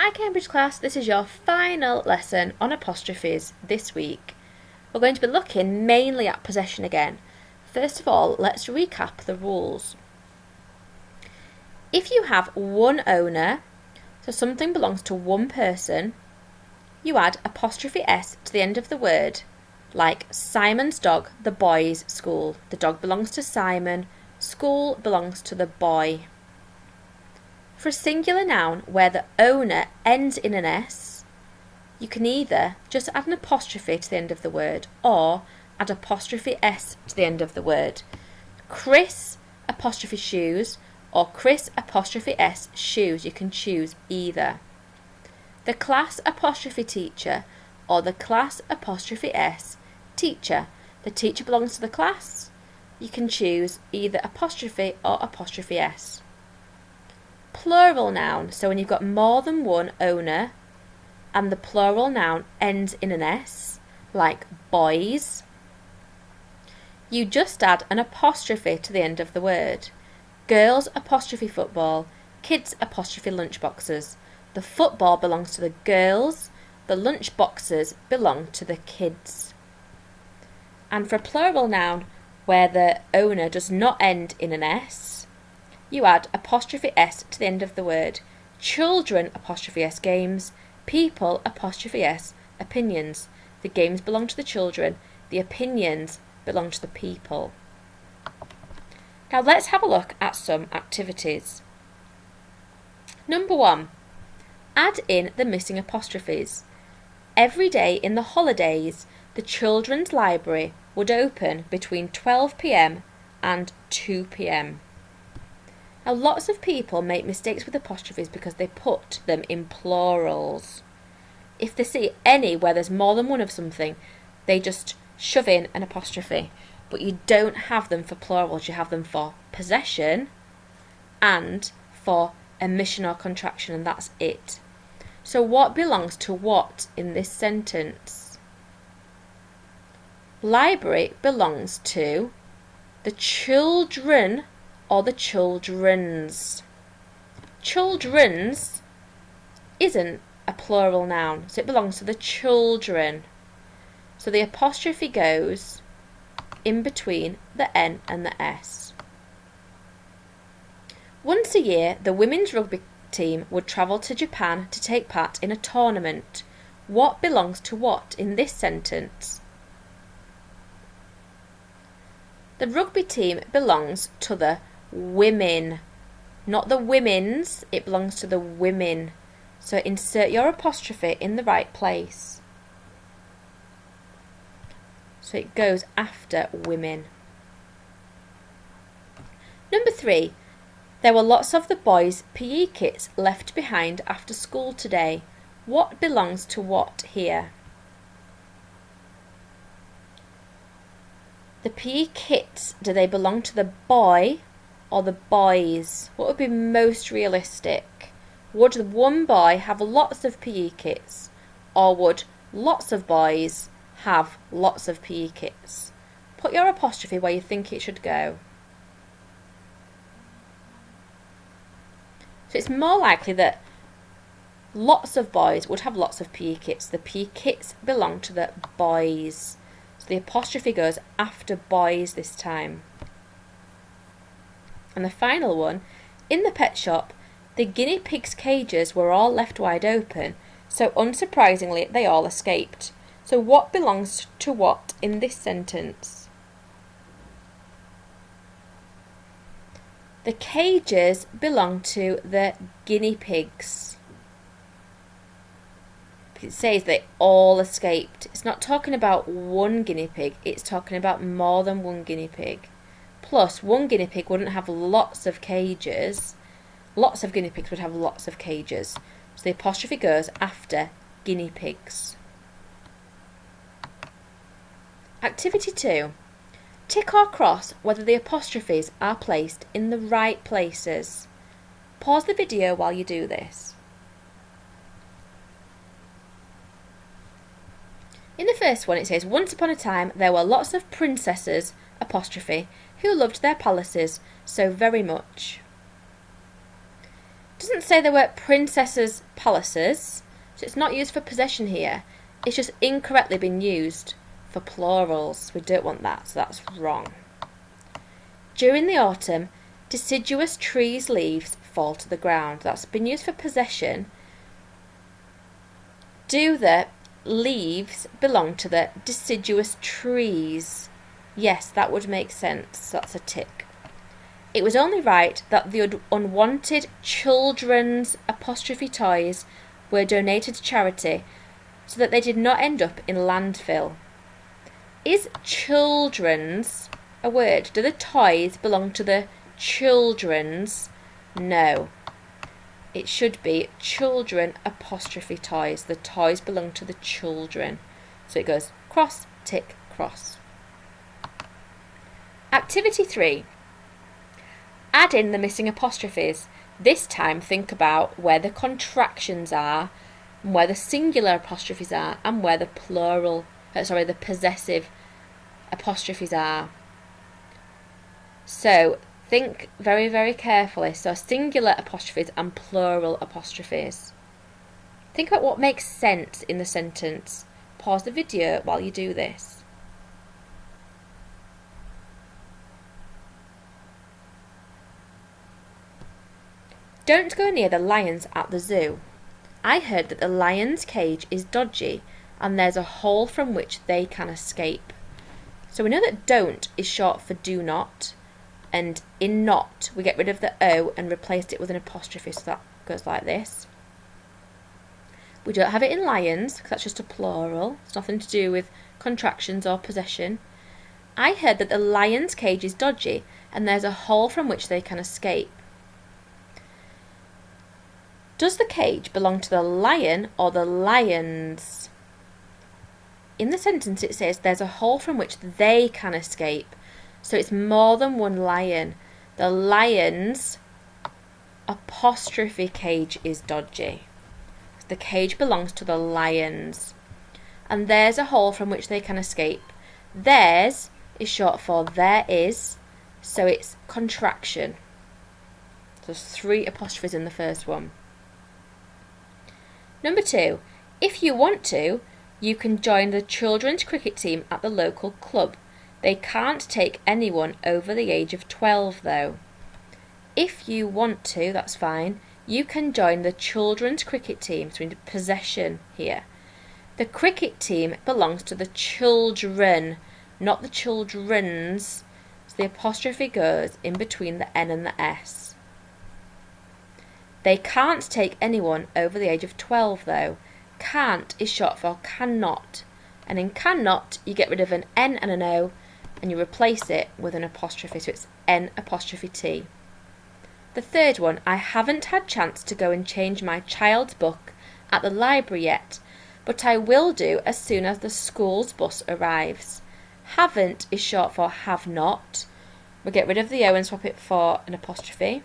Hi Cambridge class, this is your final lesson on apostrophes this week. We're going to be looking mainly at possession again. First of all, let's recap the rules. If you have one owner, so something belongs to one person, you add apostrophe S to the end of the word, like Simon's dog, the boy's school. The dog belongs to Simon, school belongs to the boy. For a singular noun where the owner ends in an S, you can either just add an apostrophe to the end of the word or add apostrophe S to the end of the word. Chris apostrophe shoes or Chris apostrophe S shoes, you can choose either. The class apostrophe teacher or the class apostrophe S teacher. The teacher belongs to the class. You can choose either apostrophe or apostrophe S. Plural noun, so when you've got more than one owner and the plural noun ends in an S, like boys, you just add an apostrophe to the end of the word. Girls apostrophe football, kids apostrophe lunchboxes. The football belongs to the girls, the lunchboxes belong to the kids. And for a plural noun where the owner does not end in an S, you add apostrophe S to the end of the word. Children apostrophe S games, people apostrophe S opinions. The games belong to the children, the opinions belong to the people. Now let's have a look at some activities. Number 1. Add in the missing apostrophes. Every day in the holidays, the children's library would open between 12 p.m. and 2 p.m. Now lots of people make mistakes with apostrophes because they put them in plurals. If they see any where there's more than one of something, they just shove in an apostrophe. But you don't have them for plurals, you have them for possession and for omission or contraction, and that's it. So what belongs to what in this sentence? Library belongs to the children or the children's. Children's isn't a plural noun, so it belongs to the children. So the apostrophe goes in between the N and the S. Once a year, the women's rugby team would travel to Japan to take part in a tournament. What belongs to what in this sentence? The rugby team belongs to the women, not the women's, it belongs to the women. So insert your apostrophe in the right place. So it goes after women. Number 3. There were lots of the boys' PE kits left behind after school today. What belongs to what here? The PE kits, do they belong to the boy or the boys? What would be most realistic? Would one boy have lots of PE kits, or would lots of boys have lots of PE kits? Put your apostrophe where you think it should go. So it's more likely that lots of boys would have lots of PE kits. The PE kits belong to the boys. So the apostrophe goes after boys this time. And the final one, in the pet shop, the guinea pigs' cages were all left wide open, so unsurprisingly they all escaped. So what belongs to what in this sentence? The cages belong to the guinea pigs. It says they all escaped. It's not talking about one guinea pig, it's talking about more than one guinea pig. Plus, one guinea pig wouldn't have lots of cages. Lots of guinea pigs would have lots of cages. So the apostrophe goes after guinea pigs. Activity 2. Tick or cross whether the apostrophes are placed in the right places. Pause the video while you do this. In the first one it says, once upon a time there were lots of princesses, apostrophe, who loved their palaces so very much. Doesn't say there were princesses' palaces, so it's not used for possession here. It's just incorrectly been used for plurals. We don't want that, so that's wrong. During the autumn, deciduous trees' leaves fall to the ground. That's been used for possession. Do the leaves belong to the deciduous trees? Yes, that would make sense. That's a tick. It was only right that the unwanted children's apostrophe toys were donated to charity so that they did not end up in landfill. Is children's a word? Do the toys belong to the children's? No. It should be children apostrophe toys. The toys belong to the children. So it goes cross, tick, cross. Activity 3. Add in the missing apostrophes. This time think about where the contractions are, and where the singular apostrophes are, and where the the possessive apostrophes are. So think very, very carefully. So singular apostrophes and plural apostrophes. Think about what makes sense in the sentence. Pause the video while you do this. Don't go near the lions at the zoo. I heard that the lion's cage is dodgy and there's a hole from which they can escape. So we know that don't is short for do not, and in not we get rid of the O and replaced it with an apostrophe, so that goes like this. We don't have it in lions because that's just a plural. It's nothing to do with contractions or possession. I heard that the lion's cage is dodgy and there's a hole from which they can escape. Does the cage belong to the lion or the lions? In the sentence it says there's a hole from which they can escape. So it's more than one lion. The lion's apostrophe cage is dodgy. The cage belongs to the lions. And there's a hole from which they can escape. Theirs is short for there is, so it's contraction. So there's 3 apostrophes in the first one. Number 2, if you want to, you can join the children's cricket team at the local club. They can't take anyone over the age of 12 though. If you want to, that's fine. You can join the children's cricket team. So we need possession here. The cricket team belongs to the children, not the children's. So the apostrophe goes in between the N and the S. They can't take anyone over the age of 12 though. Can't is short for cannot. And in cannot, you get rid of an N and an O and you replace it with an apostrophe. So it's N apostrophe T. The third one, I haven't had chance to go and change my child's book at the library yet, but I will do as soon as the school's bus arrives. Haven't is short for have not. We'll get rid of the O and swap it for an apostrophe.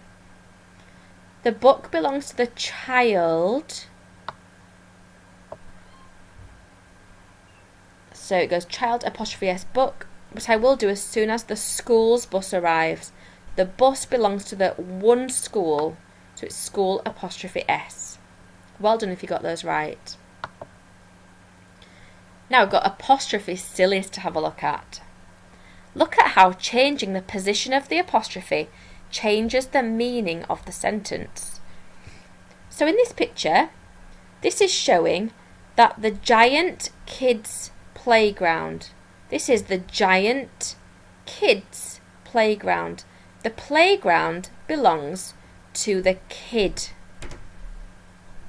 The book belongs to the child. So it goes child apostrophe S book, but I will do as soon as the school's bus arrives. The bus belongs to the one school, so it's school apostrophe S. Well done if you got those right. Now we've got apostrophe sillies to have a look at. Look at how changing the position of the apostrophe changes the meaning of the sentence. So in this picture, this is showing that the giant kids playground. This is the giant kids playground. The playground belongs to the kid.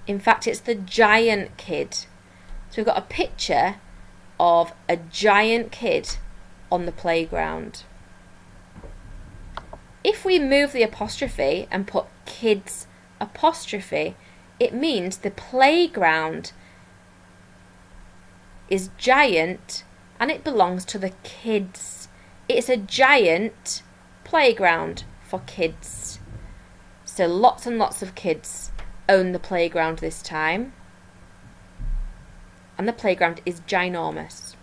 In fact, it's the giant kid. So we've got a picture of a giant kid on the playground. If we move the apostrophe and put kids apostrophe, it means the playground is giant and it belongs to the kids. It's a giant playground for kids. So lots and lots of kids own the playground this time. And the playground is ginormous.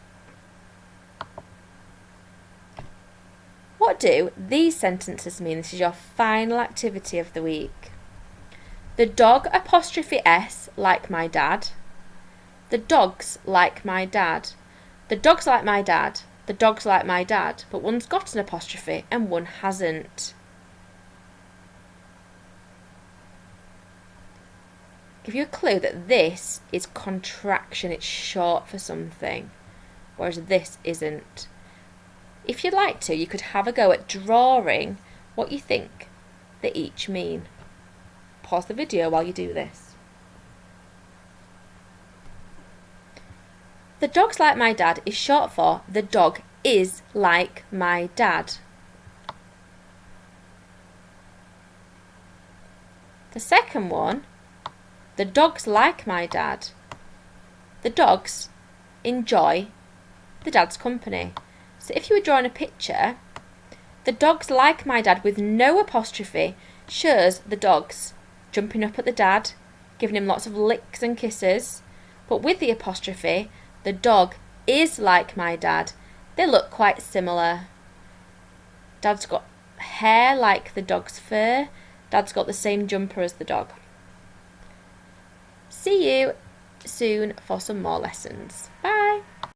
What do these sentences mean? This is your final activity of the week. The dog apostrophe S like my dad. The dogs like my dad. The dogs like my dad. The dogs like my dad. But one's got an apostrophe and one hasn't. Give you a clue that this is contraction. It's short for something, whereas this isn't. If you'd like to, you could have a go at drawing what you think they each mean. Pause the video while you do this. The dog's like my dad is short for the dog is like my dad. The second one, the dogs like my dad. The dogs enjoy the dad's company. So if you were drawing a picture, the dogs like my dad with no apostrophe shows the dogs jumping up at the dad, giving him lots of licks and kisses. But with the apostrophe, the dog is like my dad. They look quite similar. Dad's got hair like the dog's fur. Dad's got the same jumper as the dog. See you soon for some more lessons.